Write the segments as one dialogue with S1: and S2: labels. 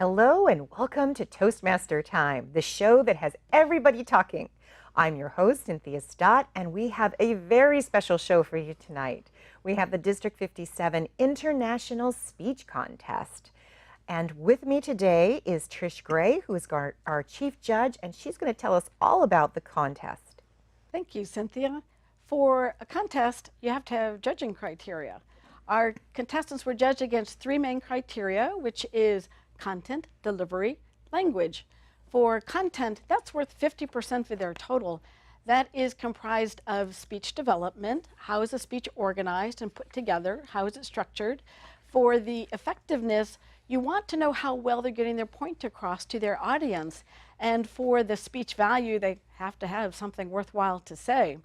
S1: Hello and welcome to Toastmaster Time, the show that has everybody talking. I'm your host, Cynthia Stott, and we have a very special show for you tonight. We have the District 57 International Speech Contest. And with me today is Trich Gray, who is our chief judge, and she's going to tell us all about the contest.
S2: Thank you, Cynthia. For a contest, you have to have judging criteria. Our contestants were judged against three main criteria, which is content, delivery, language. For content, that's worth 50% of their total. That is comprised of speech development. How is a speech organized and put together? How is it structured? For the effectiveness, you want to know how well they're getting their point across to their audience. And for the speech value, they have to have something worthwhile to say.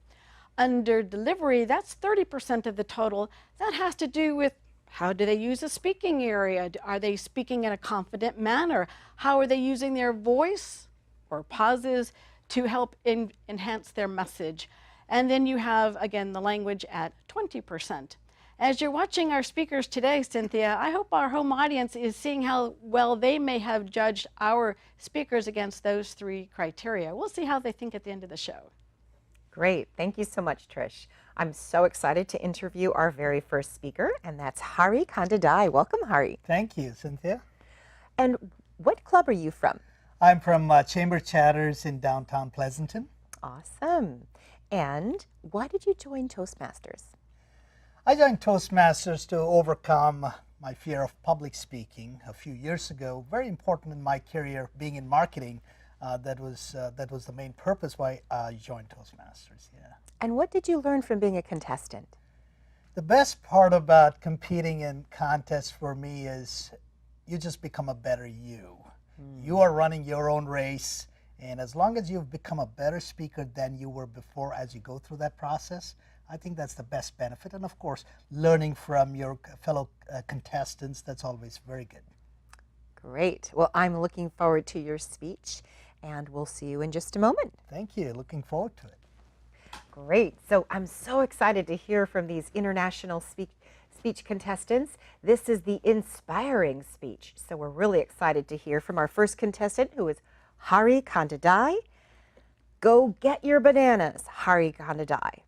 S2: Under delivery, that's 30% of the total. That has to do with how do they use a speaking area? Are they speaking in a confident manner? How are they using their voice or pauses to help enhance their message? And then you have, again, the language at 20%. As you're watching our speakers today, Cynthia, I hope our home audience is seeing how well they may have judged our speakers against those three criteria. We'll see how they think at the end of the show.
S1: Great. Thank you so much, Trish. I'm so excited to interview our very first speaker, and that's Harry Candadai. Welcome, Harry.
S3: Thank you, Cynthia.
S1: And what club are you from?
S3: I'm from Chamber Chatters in downtown Pleasanton.
S1: Awesome. And why did you join Toastmasters?
S3: I joined Toastmasters to overcome my fear of public speaking a few years ago. Very important in my career, being in marketing. That was the main purpose why I joined Toastmasters. Yeah.
S1: And what did you learn from being a contestant?
S3: The best part about competing in contests for me is you just become a better you. You are running your own race, and as long as you've become a better speaker than you were before as you go through that process, I think that's the best benefit. And of course, learning from your fellow contestants, that's always very good.
S1: Great. Well, I'm looking forward to your speech, and we'll see you in just a moment.
S3: Thank you. Looking forward to it.
S1: Great. So I'm so excited to hear from these international speech contestants. This is the inspiring speech. So we're really excited to hear from our first contestant, who is Harry Candadai. Go get your bananas, Harry Candadai.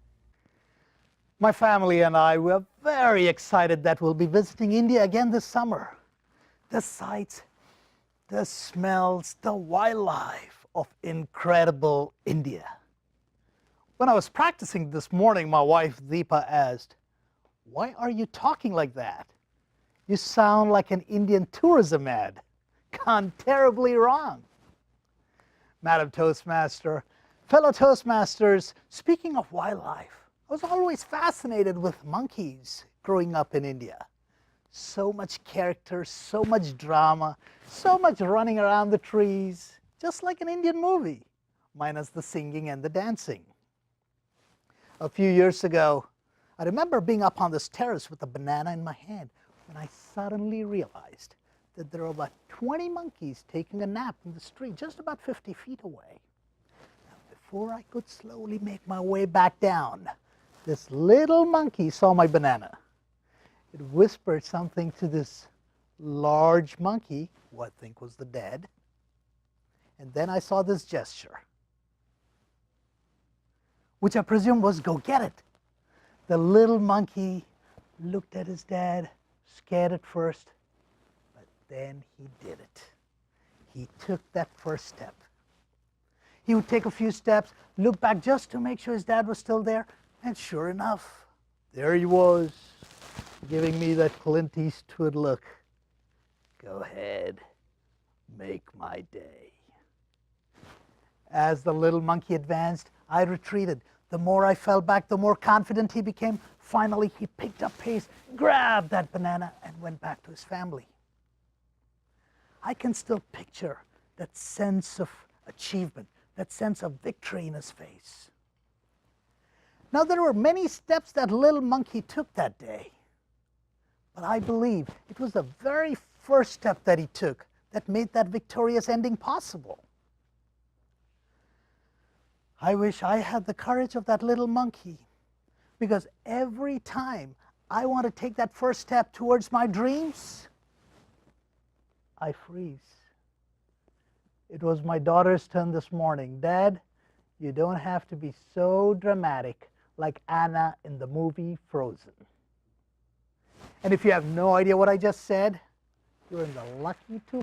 S3: My family and I were very excited that we'll be visiting India again this summer. The sights, the smells, the wildlife of incredible India. When I was practicing this morning, my wife Deepa asked, "Why are you talking like that? You sound like an Indian tourism ad. Gone terribly wrong." Madam Toastmaster, fellow Toastmasters, speaking of wildlife, I was always fascinated with monkeys growing up in India. So much character, so much drama, so much running around the trees, just like an Indian movie, minus the singing and the dancing. A few years ago, I remember being up on this terrace with a banana in my hand when I suddenly realized that there were about 20 monkeys taking a nap in the street just about 50 feet away. Now, before I could slowly make my way back down, this little monkey saw my banana. It whispered something to this large monkey, who I think was the dad, and then I saw this gesture, which I presume was go get it. The little monkey looked at his dad, scared at first, but then he did it. He took that first step. He would take a few steps, look back just to make sure his dad was still there, and sure enough, there he was, giving me that Clint Eastwood look. Go ahead, make my day. As the little monkey advanced, I retreated. The more I fell back, the more confident he became. Finally, he picked up pace, grabbed that banana, and went back to his family. I can still picture that sense of achievement, that sense of victory in his face. Now, there were many steps that little monkey took that day, but I believe it was the very first step that he took that made that victorious ending possible. I wish I had the courage of that little monkey, because every time I want to take that first step towards my dreams, I freeze. It was my daughter's turn this morning. Dad, you don't have to be so dramatic like Anna in the movie Frozen. And if you have no idea what I just said, you're in the lucky 2%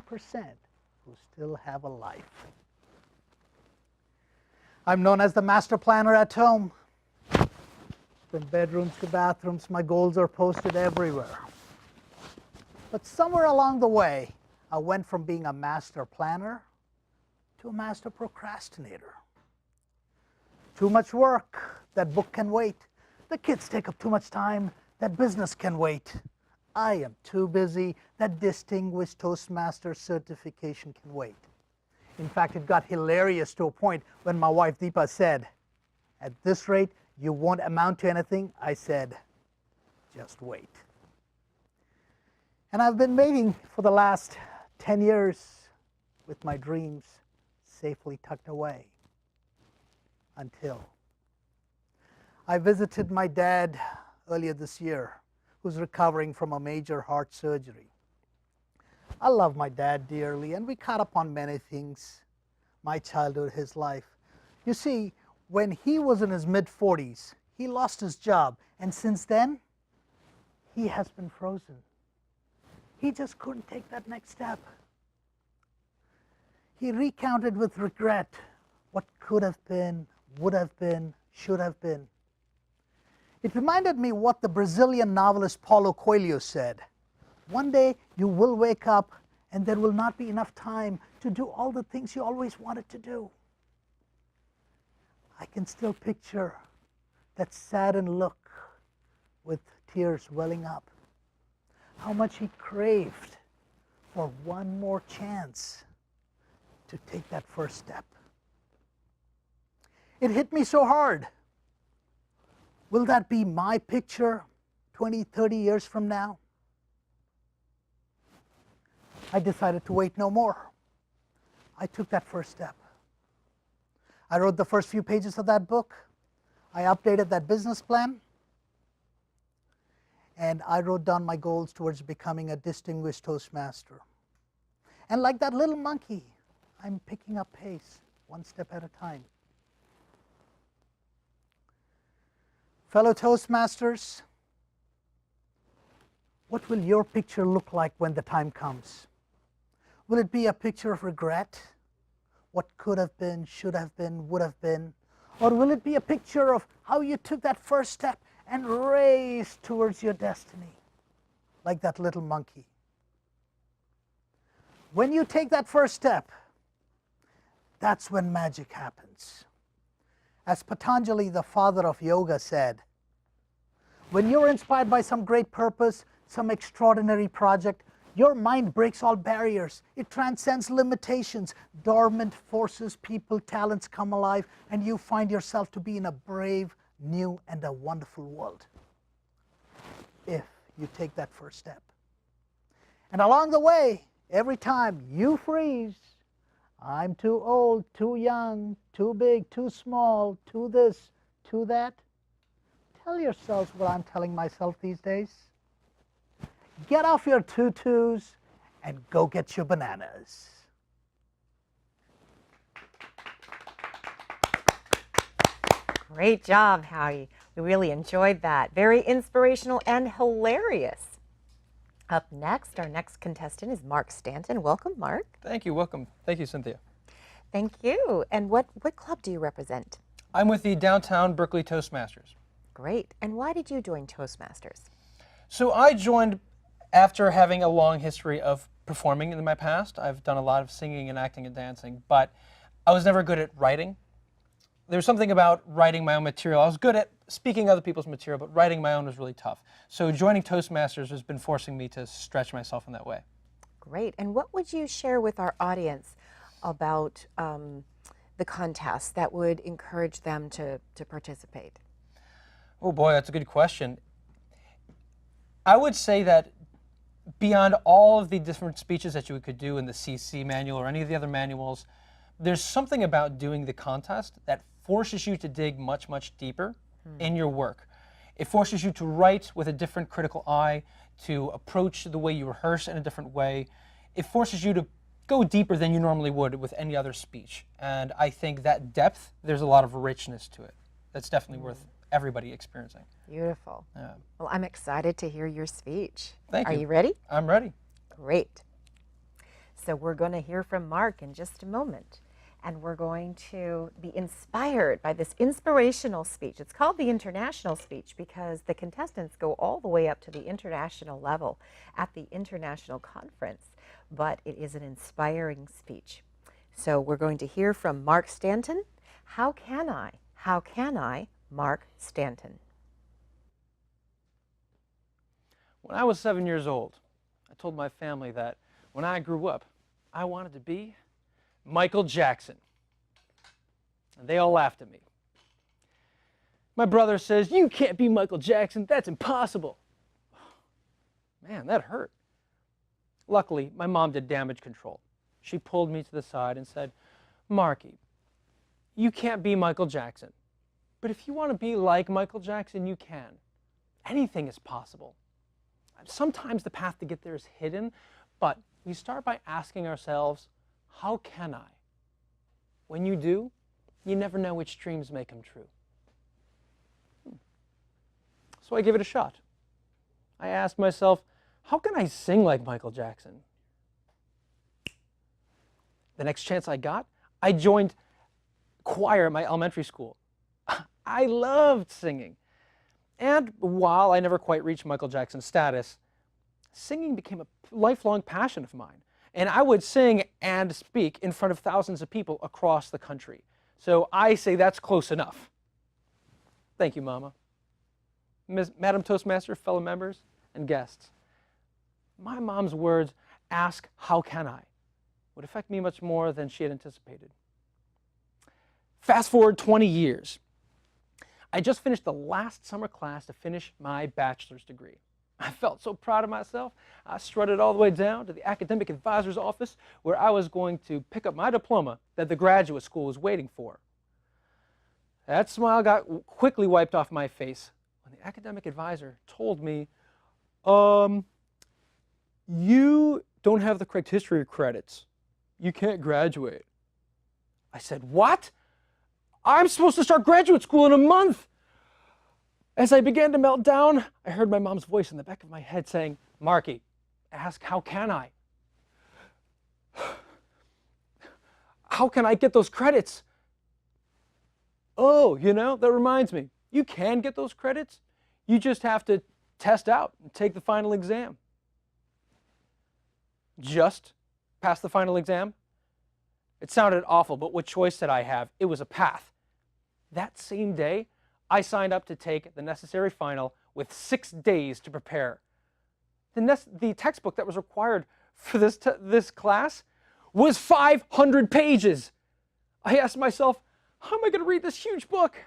S3: who still have a life. I'm known as the master planner at home. From bedrooms to bathrooms, my goals are posted everywhere. But somewhere along the way, I went from being a master planner to a master procrastinator. Too much work, that book can wait. The kids take up too much time, that business can wait. I am too busy, that distinguished Toastmaster certification can wait. In fact, it got hilarious to a point when my wife Deepa said, "At this rate, you won't amount to anything." I said, "Just wait." And I've been waiting for the last 10 years with my dreams safely tucked away until I visited my dad earlier this year, who's recovering from a major heart surgery. I love my dad dearly, and we caught up on many things, my childhood, his life. You see, when he was in his mid-40s, he lost his job, and since then, he has been frozen. He just couldn't take that next step. He recounted with regret what could have been, would have been, should have been. It reminded me what the Brazilian novelist Paulo Coelho said. One day you will wake up and there will not be enough time to do all the things you always wanted to do. I can still picture that saddened look with tears welling up. How much he craved for one more chance to take that first step. It hit me so hard. Will that be my picture 20, 30 years from now? I decided to wait no more. I took that first step. I wrote the first few pages of that book. I updated that business plan. And I wrote down my goals towards becoming a distinguished Toastmaster. And like that little monkey, I'm picking up pace, one step at a time. Fellow Toastmasters, what will your picture look like when the time comes? Will it be a picture of regret? What could have been, should have been, would have been? Or will it be a picture of how you took that first step and raced towards your destiny, like that little monkey? When you take that first step, that's when magic happens. As Patanjali, the father of yoga, said, when you're inspired by some great purpose, some extraordinary project, your mind breaks all barriers. It transcends limitations. Dormant forces, people, talents come alive, and you find yourself to be in a brave, new, and a wonderful world. If you take that first step. And along the way, every time you freeze, I'm too old, too young, too big, too small, too this, too that. Tell yourselves what I'm telling myself these days. Get off your tutus and go get your bananas.
S1: Great job, Harry. We really enjoyed that. Very inspirational and hilarious. Up next, our next contestant is Mark Stanton. Welcome, Mark.
S4: Thank you. Welcome. Thank you, Cynthia.
S1: Thank you. And what club do you represent?
S4: I'm with the Downtown Berkeley Toastmasters.
S1: Great. And why did you join Toastmasters?
S4: So I joined after having a long history of performing in my past. I've done a lot of singing and acting and dancing, but I was never good at writing. There was something about writing my own material. I was good at speaking other people's material, but writing my own was really tough. So joining Toastmasters has been forcing me to stretch myself in that way.
S1: Great. And what would you share with our audience about the contest that would encourage them to participate?
S4: Oh boy, that's a good question. I would say that beyond all of the different speeches that you could do in the CC manual or any of the other manuals, there's something about doing the contest that forces you to dig much, much deeper in your work. It forces you to write with a different critical eye, to approach the way you rehearse in a different way. It forces you to go deeper than you normally would with any other speech. And I think that depth, there's a lot of richness to it. That's definitely worth everybody experiencing.
S1: Beautiful.
S4: Yeah.
S1: Well, I'm excited to hear your speech.
S4: Thank you.
S1: Are you ready?
S4: I'm ready.
S1: Great. So we're going to hear from Mark in just a moment. And we're going to be inspired by this inspirational speech. It's called the international speech because the contestants go all the way up to the international level at the international conference. But it is an inspiring speech. So we're going to hear from Mark Stanton. How can I, Mark Stanton?
S4: When I was 7 years old, I told my family that when I grew up, I wanted to be Michael Jackson. And they all laughed at me. My brother says, "You can't be Michael Jackson, that's impossible." Man, that hurt. Luckily, my mom did damage control. She pulled me to the side and said, "Marky, you can't be Michael Jackson. But if you want to be like Michael Jackson, you can. Anything is possible. Sometimes the path to get there is hidden, but we start by asking ourselves, how can I? When you do, you never know which dreams may come true." So I gave it a shot. I asked myself, how can I sing like Michael Jackson? The next chance I got, I joined choir at my elementary school. I loved singing. And while I never quite reached Michael Jackson status, singing became a lifelong passion of mine. And I would sing and speak in front of thousands of people across the country. So I say that's close enough. Thank you, Mama. Madam Toastmaster, fellow members, and guests. My mom's words, "Ask, how can I?" would affect me much more than she had anticipated. Fast forward 20 years. I just finished the last summer class to finish my bachelor's degree. I felt so proud of myself. I strutted all the way down to the academic advisor's office where I was going to pick up my diploma that the graduate school was waiting for. That smile got quickly wiped off my face when the academic advisor told me, "You don't have the correct history credits. You can't graduate." I said, "What? I'm supposed to start graduate school in a month." As I began to melt down, I heard my mom's voice in the back of my head saying, "Marky, ask, how can I? How can I get those credits?" "Oh, that reminds me. You can get those credits. You just have to test out and take the final exam." Just pass the final exam? It sounded awful, but what choice did I have? It was a path. That same day, I signed up to take the necessary final with 6 days to prepare. The textbook that was required for this class was 500 pages. I asked myself, how am I going to read this huge book?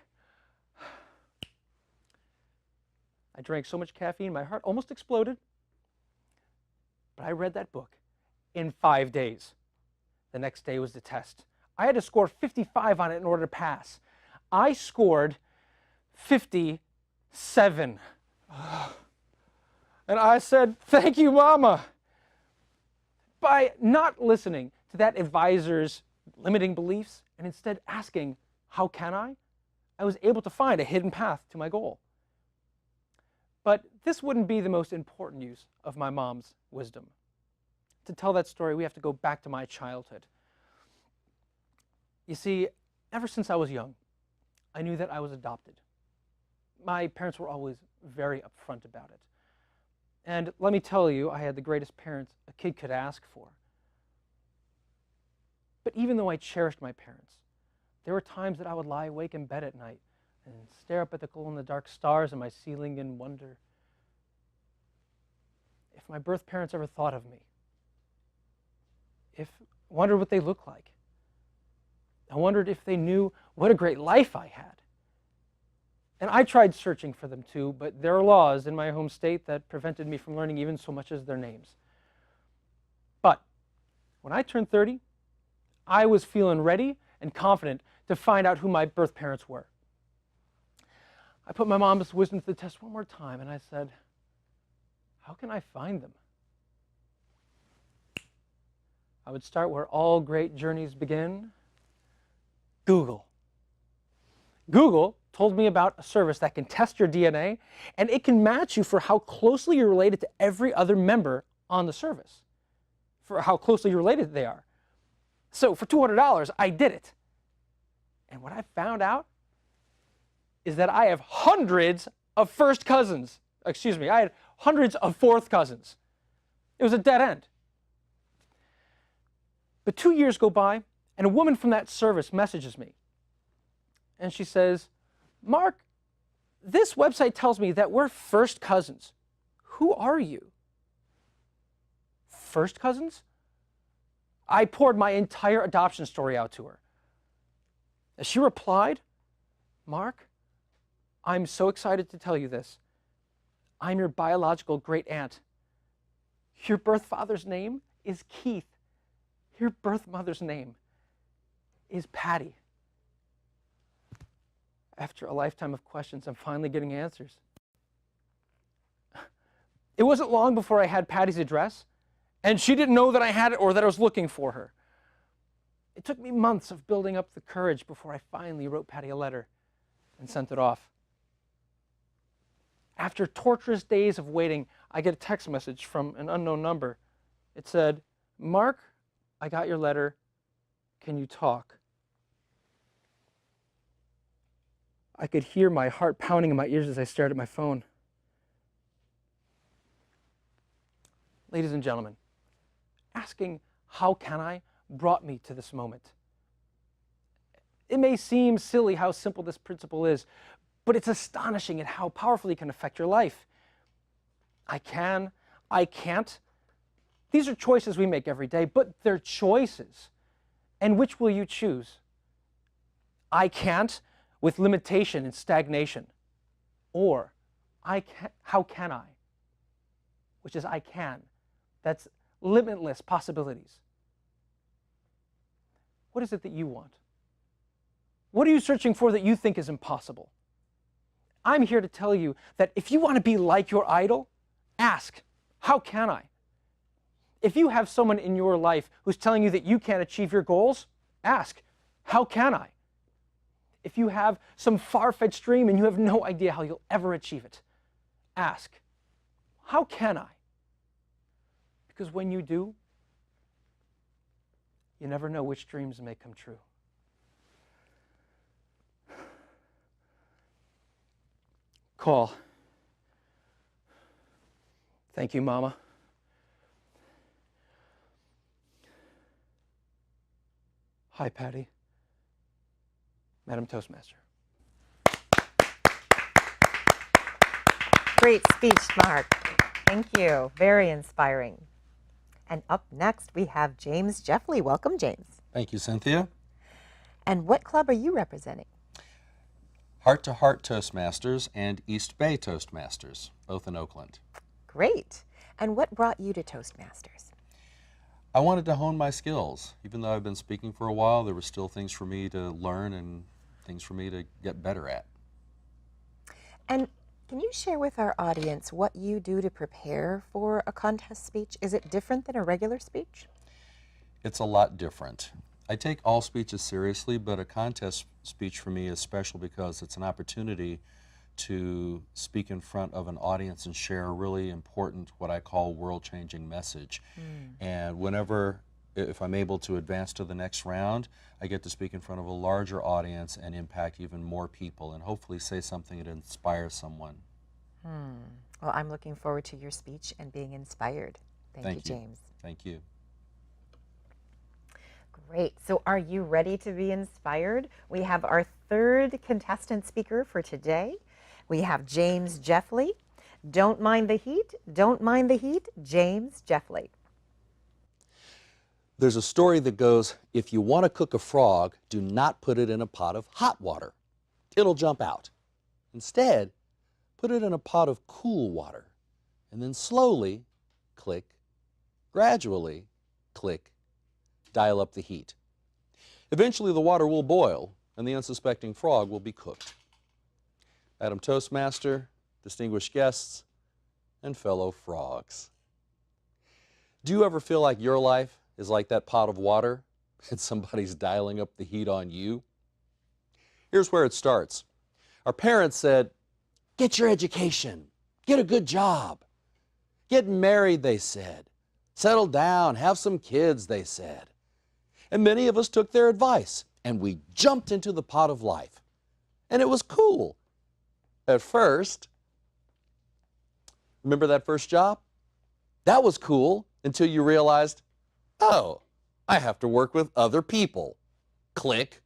S4: I drank so much caffeine, my heart almost exploded. But I read that book in 5 days. The next day was the test. I had to score 55 on it in order to pass. I scored 57. And I said, "Thank you, Mama." By not listening to that advisor's limiting beliefs and instead asking, how can I was able to find a hidden path to my goal. But this wouldn't be the most important use of my mom's wisdom. To tell that story, we have to go back to my childhood. You see, ever since I was young, I knew that I was adopted. My parents were always very upfront about it. And let me tell you, I had the greatest parents a kid could ask for. But even though I cherished my parents, there were times that I would lie awake in bed at night and stare up at the glow-in-the-dark stars in my ceiling and wonder if my birth parents ever thought of me. Wondered what they looked like. I wondered if they knew what a great life I had. And I tried searching for them too, but there are laws in my home state that prevented me from learning even so much as their names. But when I turned 30, I was feeling ready and confident to find out who my birth parents were. I put my mom's wisdom to the test one more time, and I said, how can I find them? I would start where all great journeys begin. Google. Google told me about a service that can test your DNA, and it can match you for how closely you're related to every other member on the service, for how closely you're related they are. So for $200, I did it. And what I found out is that I have hundreds of first cousins. Excuse me, I had hundreds of fourth cousins. It was a dead end. But 2 years go by, and a woman from that service messages me. And she says, Mark, this website tells me that we're first cousins. Who are you? First cousins? I poured my entire adoption story out to her. As she replied, Mark, I'm so excited to tell you this. I'm your biological great aunt. Your birth father's name is Keith. Your birth mother's name is Patty. After a lifetime of questions, I'm finally getting answers. It wasn't long before I had Patty's address, and she didn't know that I had it or that I was looking for her. It took me months of building up the courage before I finally wrote Patty a letter and sent it off. After torturous days of waiting, I get a text message from an unknown number. It said, Mark, I got your letter. Can you talk? I could hear my heart pounding in my ears as I stared at my phone. Ladies and gentlemen, asking, how can I, brought me to this moment. It may seem silly how simple this principle is, but it's astonishing at how powerfully it can affect your life. I can, I can't. These are choices we make every day, but they're choices. And which will you choose? I can't, with limitation and stagnation. Or, how can I? Which is I can. That's limitless possibilities. What is it that you want? What are you searching for that you think is impossible? I'm here to tell you that if you want to be like your idol, ask, how can I? If you have someone in your life who's telling you that you can't achieve your goals, ask, how can I? If you have some far-fetched dream and you have no idea how you'll ever achieve it, ask, how can I? Because when you do, you never know which dreams may come true. Call. Thank you, Mama. Hi, Patty. Madam Toastmaster.
S1: Great speech, Mark. Thank you. Very inspiring. And up next, we have James Jeffley. Welcome, James.
S5: Thank you, Cynthia.
S1: And what club are you representing?
S5: Heart to Heart Toastmasters and East Bay Toastmasters, both in Oakland.
S1: Great. And what brought you to Toastmasters?
S5: I wanted to hone my skills. Even though I've been speaking for a while, there were still things for me to learn and things for me to get better at.
S1: And can you share with our audience what you do to prepare for a contest speech? Is it different than a regular speech?
S5: It's a lot different. I take all speeches seriously, but a contest speech for me is special because it's an opportunity to speak in front of an audience and share a really important, what I call world-changing message. And whenever, if I'm able to advance to the next round, I get to speak in front of a larger audience and impact even more people and hopefully say something that inspires someone.
S1: Well, I'm looking forward to your speech and being inspired. Thank you, James.
S5: Thank you.
S1: Great. So are you ready to be inspired? We have our third contestant speaker for today. We have James Jeffley. Don't mind the heat. Don't mind the heat. James Jeffley.
S5: There's a story that goes, if you want to cook a frog, do not put it in a pot of hot water. It'll jump out. Instead, put it in a pot of cool water, and then slowly, click, gradually, click, dial up the heat. Eventually the water will boil, and the unsuspecting frog will be cooked. Madam Toastmaster, distinguished guests, and fellow frogs. Do you ever feel like your life is like that pot of water and somebody's dialing up the heat on you? Here's where it starts. Our parents said, get your education, get a good job. Get married, they said. Settle down, have some kids, they said. And many of us took their advice and we jumped into the pot of life. And it was cool at first. Remember that first job? That was cool until you realized, oh, I have to work with other people. Click.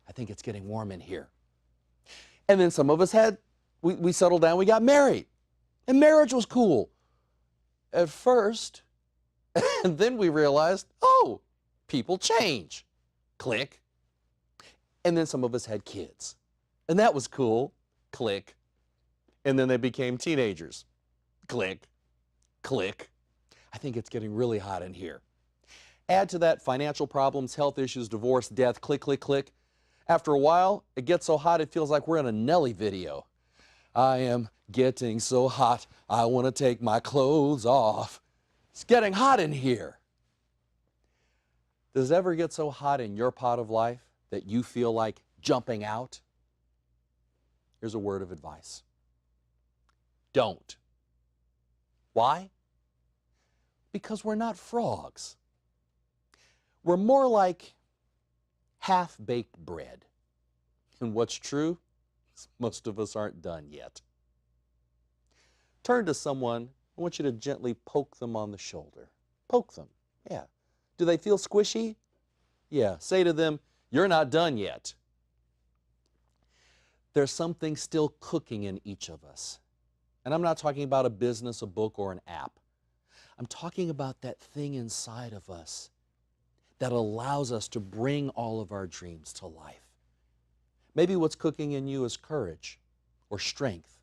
S5: I think it's getting warm in here. And then some of us we settled down, we got married. And marriage was cool at first. And then we realized, oh, people change. Click. And then some of us had kids. And that was cool. Click. And then they became teenagers. Click. Click. I think it's getting really hot in here. Add to that financial problems, health issues, divorce, death, click, click, click. After a while, it gets so hot it feels like we're in a Nelly video. I am getting so hot, I want to take my clothes off. It's getting hot in here. Does it ever get so hot in your pot of life that you feel like jumping out? Here's a word of advice. Don't. Why? Because we're not frogs. We're more like half-baked bread. And what's true is most of us aren't done yet. Turn to someone. I want you to gently poke them on the shoulder. Poke them. Yeah. Do they feel squishy? Yeah. Say to them, you're not done yet. There's something still cooking in each of us. And I'm not talking about a business, a book, or an app. I'm talking about that thing inside of us that allows us to bring all of our dreams to life. Maybe what's cooking in you is courage or strength.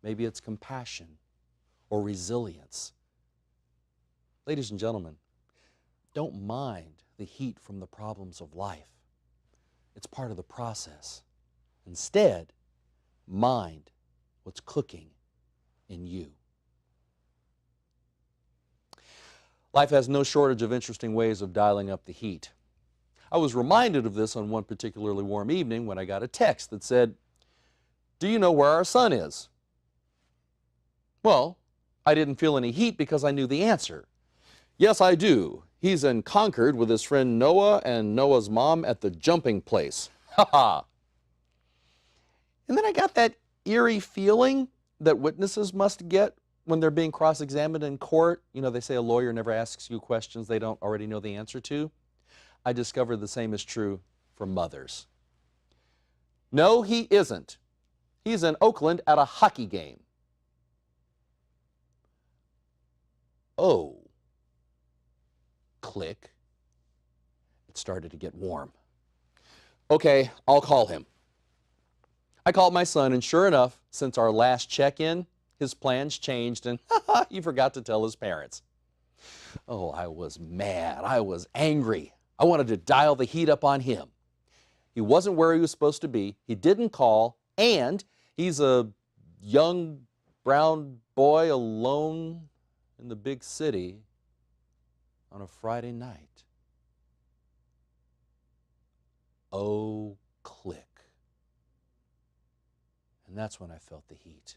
S5: Maybe it's compassion or resilience. Ladies and gentlemen, don't mind the heat from the problems of life. It's part of the process. Instead, mind what's cooking in you. Life has no shortage of interesting ways of dialing up the heat. I was reminded of this on one particularly warm evening when I got a text that said, "Do you know where our son is?" Well, I didn't feel any heat because I knew the answer. Yes, I do. He's in Concord with his friend Noah and Noah's mom at the jumping place. Ha ha. And then I got that eerie feeling that witnesses must get when they're being cross-examined in court. You know, they say a lawyer never asks you questions they don't already know the answer to. I discovered the same is true for mothers. No, he isn't. He's in Oakland at a hockey game. Oh. Click. It started to get warm. Okay, I'll call him. I called my son, and sure enough, since our last check-in, his plans changed, and he forgot to tell his parents. Oh, I was mad. I was angry. I wanted to dial the heat up on him. He wasn't where he was supposed to be. He didn't call, and he's a young brown boy alone in the big city on a Friday night. Oh, click. And that's when I felt the heat.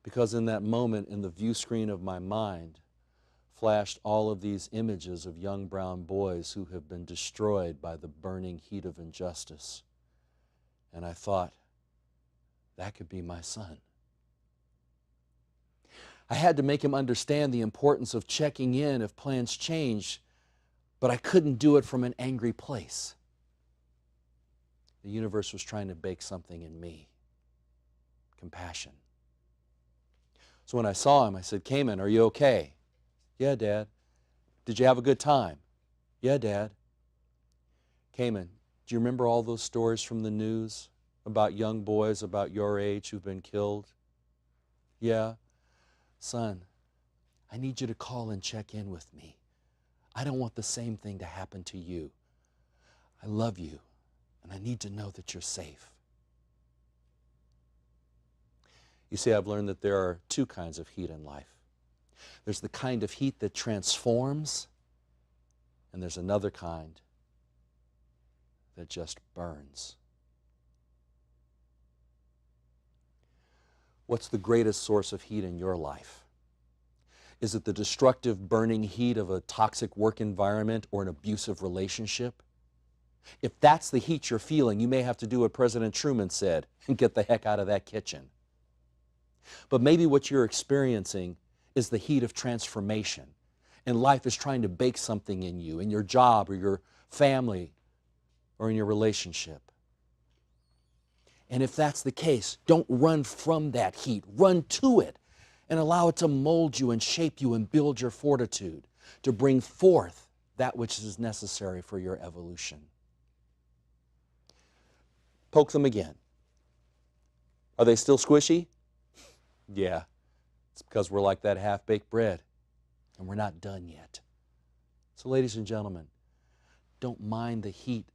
S5: Because in that moment, in the view screen of my mind, flashed all of these images of young brown boys who have been destroyed by the burning heat of injustice. And I thought, that could be my son. I had to make him understand the importance of checking in if plans change, but I couldn't do it from an angry place. The universe was trying to bake something in me. Compassion. So when I saw him, I said, "Cayman, are you okay?" "Yeah, Dad." "Did you have a good time?" "Yeah, Dad." "Cayman, do you remember all those stories from the news about young boys about your age who've been killed?" "Yeah." "Son, I need you to call and check in with me. I don't want the same thing to happen to you. I love you, and I need to know that you're safe." You see, I've learned that there are two kinds of heat in life. There's the kind of heat that transforms, and there's another kind that just burns. What's the greatest source of heat in your life? Is it the destructive, burning heat of a toxic work environment or an abusive relationship? If that's the heat you're feeling, you may have to do what President Truman said and get the heck out of that kitchen. But maybe what you're experiencing is the heat of transformation, and life is trying to bake something in you, in your job or your family or in your relationship. And if that's the case, don't run from that heat. Run to it and allow it to mold you and shape you and build your fortitude to bring forth that which is necessary for your evolution. Poke them again. Are they still squishy? Yeah, it's because we're like that half-baked bread and we're not done yet. So ladies and gentlemen, don't mind the heat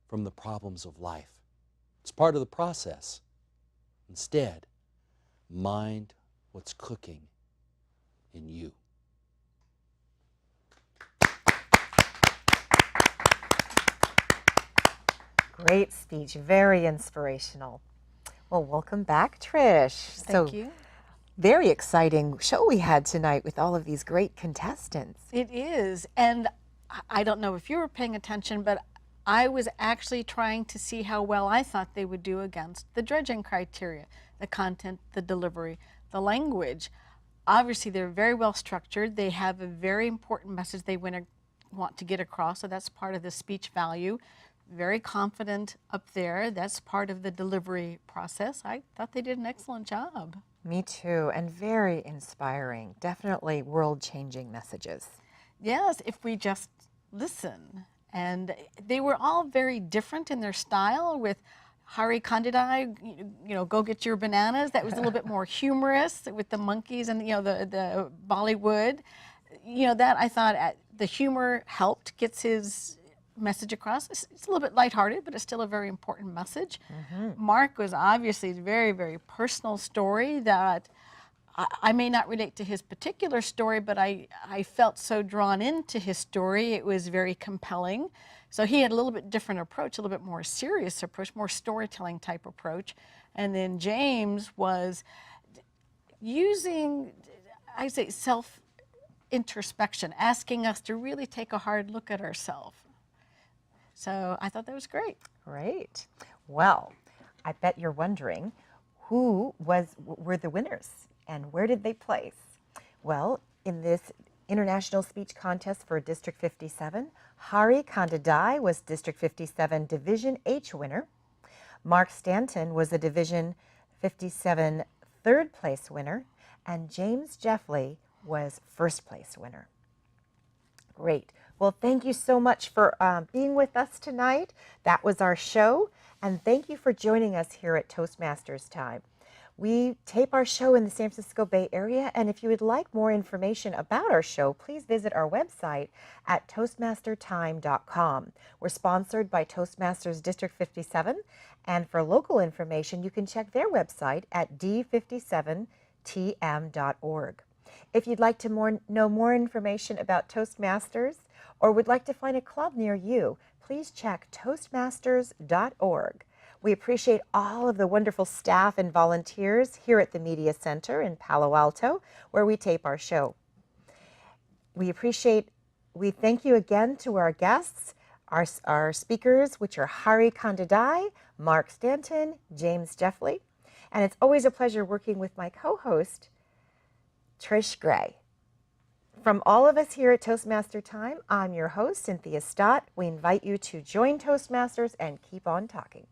S5: from the problems of life. It's part of the process. Instead, mind what's cooking in you.
S1: Great speech, very inspirational. Well, welcome back, Trish.
S2: Thank you.
S1: Very exciting show we had tonight with all of these great contestants.
S2: It is, and I don't know if you were paying attention, but I was actually trying to see how well I thought they would do against the dredging criteria, the content, the delivery, the language. Obviously, they're very well structured. They have a very important message they want to get across, so that's part of the speech value. Very confident up there. That's part of the delivery process. I thought they did an excellent job.
S1: Me too, and very inspiring. Definitely world-changing messages.
S2: Yes, if we just listen. And they were all very different in their style. With Harry Candadai, you know, go get your bananas. That was a little bit more humorous with the monkeys and, you know, the Bollywood. You know, that I thought the humor helped gets his message across. It's a little bit lighthearted, but it's still a very important message. Mark was obviously a very, very personal story that I may not relate to his particular story, but I felt so drawn into his story. It was very compelling. So he had a little bit different approach, a little bit more serious approach, more storytelling type approach. And then James was using, I say, self-introspection, asking us to really take a hard look at ourselves. So I thought that was great.
S1: Great. Well, I bet you're wondering were the winners and where did they place? Well, in this International Speech Contest for District 57, Harry Candadai was District 57 Division H winner. Mark Stanton was the Division 57 third place winner, and James Jeffley was first place winner. Great. Well, thank you so much for being with us tonight. That was our show, and thank you for joining us here at Toastmasters Time. We tape our show in the San Francisco Bay Area, and if you would like more information about our show, please visit our website at toastmastertime.com. We're sponsored by Toastmasters District 57, and for local information, you can check their website at d57tm.org. If you'd like to know more information about Toastmasters or would like to find a club near you, please check toastmasters.org. We appreciate all of the wonderful staff and volunteers here at the Media Center in Palo Alto, where we tape our show. We thank you again to our guests, our speakers, which are Harry Candadai, Mark Stanton, James Jeffley, and it's always a pleasure working with my co-host, Trich Gray. From all of us here at Toastmaster Time, I'm your host, Cynthia Stott. We invite you to join Toastmasters and keep on talking.